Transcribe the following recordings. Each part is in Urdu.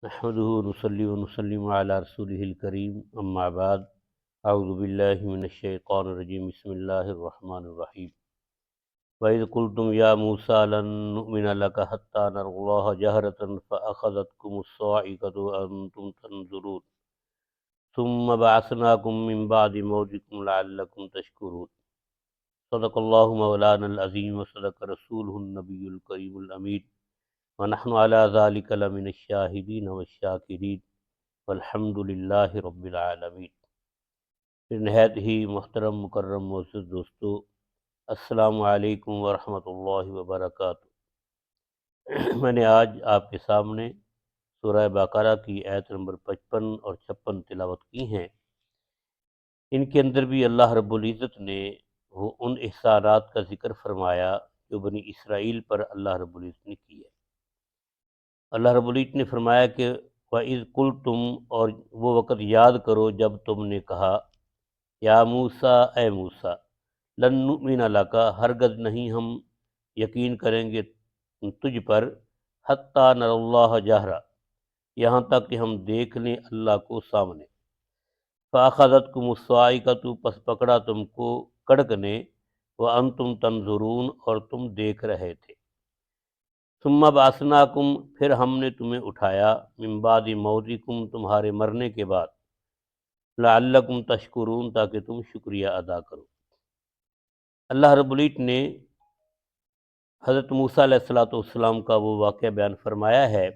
نحمده ونصلي ونسلم على رسوله الكريم اما بعد اعوذ باللہ من الشیطان الرجیم بسم اللہ الرحمن الرحیم وَإِذْ قُلْتُمْ يَا مُوسَىٰ لَن نُّؤْمِنَ لَكَ حَتَّىٰ نَرَى اللَّهَ جَهْرَةً فَأَخَذَتْكُمُ الصَّاعِقَةُ وَأَنتُمْ تَنظُرُونَ ثُمَّ بَعَثْنَاكُم مِّن بَعْدِ مَوْتِكُمْ لَعَلَّكُمْ تَشْكُرُونَ صدق اللہ مولانا العظیم وصدق رسولہ النبی الکریم الامین ونحن علی ذلک لمن الشاہدین والشاکرین والحمد للہ رب العالمین۔ پھر نہایت ہی محترم مکرم معزز دوستو، السلام علیکم ورحمۃ اللہ وبرکاتہ۔ میں نے آج آپ کے سامنے سورہ بقرہ کی آیت نمبر 55 اور 56 تلاوت کی ہیں۔ ان کے اندر بھی اللہ رب العزت نے وہ ان احسانات کا ذکر فرمایا جو بنی اسرائیل پر اللہ رب العزت نے کی ہے۔ اللہ رب العزت نے فرمایا کہ وَإِذْ قُلْتُمْ، اور وہ وقت یاد کرو جب تم نے کہا، یا موسیٰ، اے موسیٰ، لن نؤمن لک، ہرگز نہیں ہم یقین کریں گے تجھ پر، حتیٰ نری اللہ جہرا، یہاں تک کہ ہم دیکھ لیں اللہ کو سامنے۔ فَأَخَذَتْكُمُ الصَّاعِقَةُ، پس پکڑا تم کو کڑک نے، وَأَنْتُمْ تَنْظُرُونَ، اور تم دیکھ رہے تھے۔ ثُمَّ بَعَثْنَاكُمْ، پھر ہم نے تمہیں اٹھایا، مِن بَعْدِ مَوْتِكُمْ، تمہارے مرنے کے بعد، لَعَلَّكُمْ تَشْكُرُونَ، تاکہ تم شکریہ ادا کرو۔ اللہ رب العزت نے حضرت موسیٰ علیہ السلام کا وہ واقعہ بیان فرمایا ہے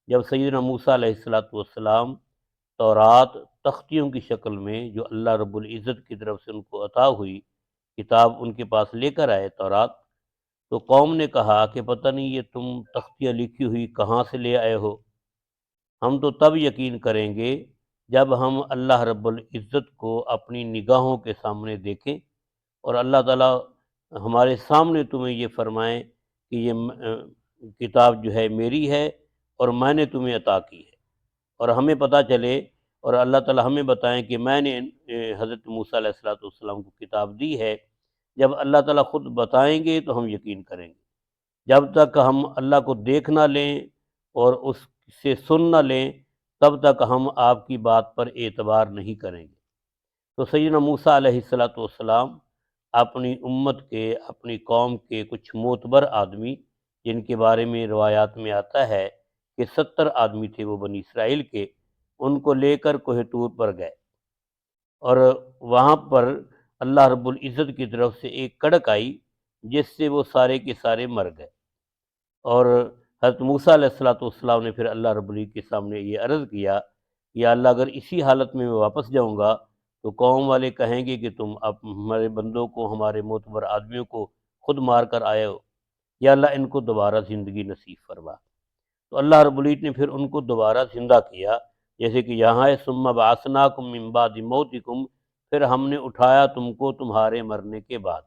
جب سیدنا موسیٰ علیہ السلام تورات تختیوں کی شکل میں جو اللہ رب العزت کی طرف سے ان کو عطا ہوئی کتاب ان کے پاس لے کر آئے تورات، تو قوم نے کہا کہ پتہ نہیں یہ تم تختیاں لکھی ہوئی کہاں سے لے آئے ہو، ہم تو تب یقین کریں گے جب ہم اللہ رب العزت کو اپنی نگاہوں کے سامنے دیکھیں اور اللہ تعالیٰ ہمارے سامنے تمہیں یہ فرمائیں کہ یہ کتاب جو ہے میری ہے اور میں نے تمہیں عطا کی ہے، اور ہمیں پتہ چلے اور اللہ تعالیٰ ہمیں بتائیں کہ میں نے حضرت موسیٰ علیہ السلام کو کتاب دی ہے۔ جب اللہ تعالیٰ خود بتائیں گے تو ہم یقین کریں گے۔ جب تک ہم اللہ کو دیکھ نہ لیں اور اس سے سن نہ لیں تب تک ہم آپ کی بات پر اعتبار نہیں کریں گے۔ تو سیدنا موسیٰ علیہ السلام اپنی امت کے، اپنی قوم کے کچھ معتبر آدمی، جن کے بارے میں روایات میں آتا ہے کہ 70 آدمی تھے وہ بنی اسرائیل کے، ان کو لے کر کوہ طور پر گئے، اور وہاں پر اللہ رب العزت کی طرف سے ایک کڑک آئی جس سے وہ سارے کے سارے مر گئے۔ اور حضرت موسیٰ علیہ السلام نے پھر اللہ رب العزت کے سامنے یہ عرض کیا، یا اللہ اگر اسی حالت میں واپس جاؤں گا تو قوم والے کہیں گے کہ تم اب ہمارے بندوں کو، ہمارے معتبر آدمیوں کو خود مار کر آئے ہو، یا اللہ ان کو دوبارہ زندگی نصیب فرما۔ تو اللہ رب العزت نے پھر ان کو دوبارہ زندہ کیا، جیسے کہ یہاں ہے ثم بعثناکم من بعد موتکم، پھر ہم نے اٹھایا تم کو تمہارے مرنے کے بعد،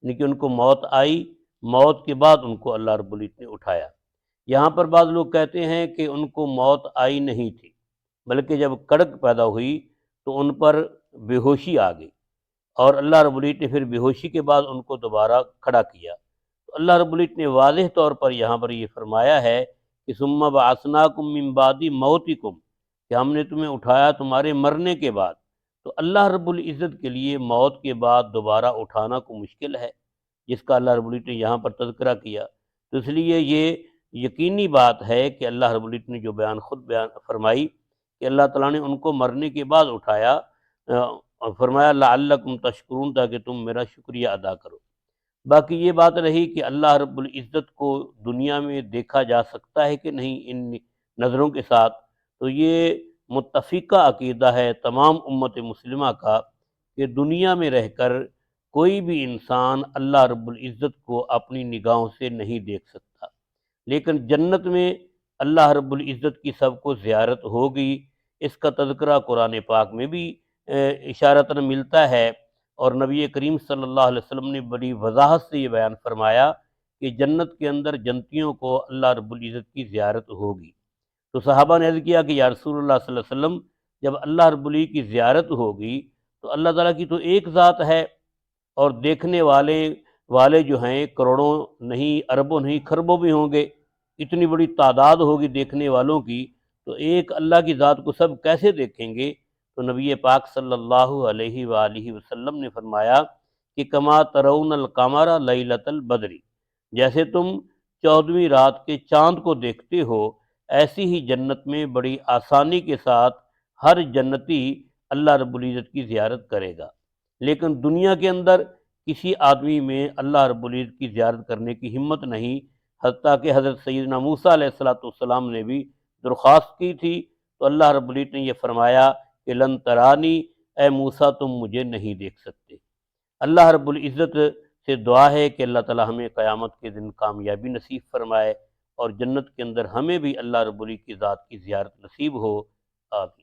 یعنی کہ ان کو موت آئی، موت کے بعد ان کو اللہ رب العزت نے اٹھایا۔ یہاں پر بعض لوگ کہتے ہیں کہ ان کو موت آئی نہیں تھی، بلکہ جب کڑک پیدا ہوئی تو ان پر بے ہوشی آ گئی، اور اللہ رب العزت نے پھر بے ہوشی کے بعد ان کو دوبارہ کھڑا کیا۔ تو اللہ رب العزت نے واضح طور پر یہاں پر یہ فرمایا ہے کہ ثم بعثناکم من بعد موتکم، کہ ہم نے تمہیں اٹھایا تمہارے مرنے کے بعد۔ تو اللہ رب العزت کے لیے موت کے بعد دوبارہ اٹھانا کو مشکل ہے، جس کا اللہ رب العزت نے یہاں پر تذکرہ کیا۔ تو اس لیے یہ یقینی بات ہے کہ اللہ رب العزت نے جو خود بیان فرمائی کہ اللہ تعالیٰ نے ان کو مرنے کے بعد اٹھایا، اور فرمایا لعلکم تشکرون، تاکہ تم میرا شکریہ ادا کرو۔ باقی یہ بات رہی کہ اللہ رب العزت کو دنیا میں دیکھا جا سکتا ہے کہ نہیں ان نظروں کے ساتھ، تو یہ متفقہ عقیدہ ہے تمام امت مسلمہ کا کہ دنیا میں رہ کر کوئی بھی انسان اللہ رب العزت کو اپنی نگاہوں سے نہیں دیکھ سکتا، لیکن جنت میں اللہ رب العزت کی سب کو زیارت ہوگی۔ اس کا تذکرہ قرآن پاک میں بھی اشارتاً ملتا ہے، اور نبی کریم صلی اللہ علیہ وسلم نے بڑی وضاحت سے یہ بیان فرمایا کہ جنت کے اندر جنتیوں کو اللہ رب العزت کی زیارت ہوگی۔ تو صحابہ نے عرض کیا کہ یا رسول اللہ صلی اللہ علیہ وسلم، جب اللہ رب العزت کی زیارت ہوگی تو اللہ تعالیٰ کی تو ایک ذات ہے، اور دیکھنے والے جو ہیں کروڑوں نہیں، اربوں نہیں، کھربوں بھی ہوں گے، اتنی بڑی تعداد ہوگی دیکھنے والوں کی، تو ایک اللہ کی ذات کو سب کیسے دیکھیں گے؟ تو نبی پاک صلی اللہ علیہ وآلہ وسلم نے فرمایا کہ کما ترون القمر لیلۃ البدری، جیسے تم 14ویں رات کے چاند کو دیکھتے ہو، ایسی ہی جنت میں بڑی آسانی کے ساتھ ہر جنتی اللہ رب العزت کی زیارت کرے گا۔ لیکن دنیا کے اندر کسی آدمی میں اللہ رب العزت کی زیارت کرنے کی ہمت نہیں، حتیٰ کہ حضرت سیدنا موسیٰ علیہ السلام نے بھی درخواست کی تھی تو اللہ رب العزت نے یہ فرمایا کہ لن ترانی، اے موسیٰ تم مجھے نہیں دیکھ سکتے۔ اللہ رب العزت سے دعا ہے کہ اللہ تعالی ہمیں قیامت کے دن کامیابی نصیب فرمائے اور جنت کے اندر ہمیں بھی اللہ رب العزت کی ذات کی زیارت نصیب ہو۔ آمین۔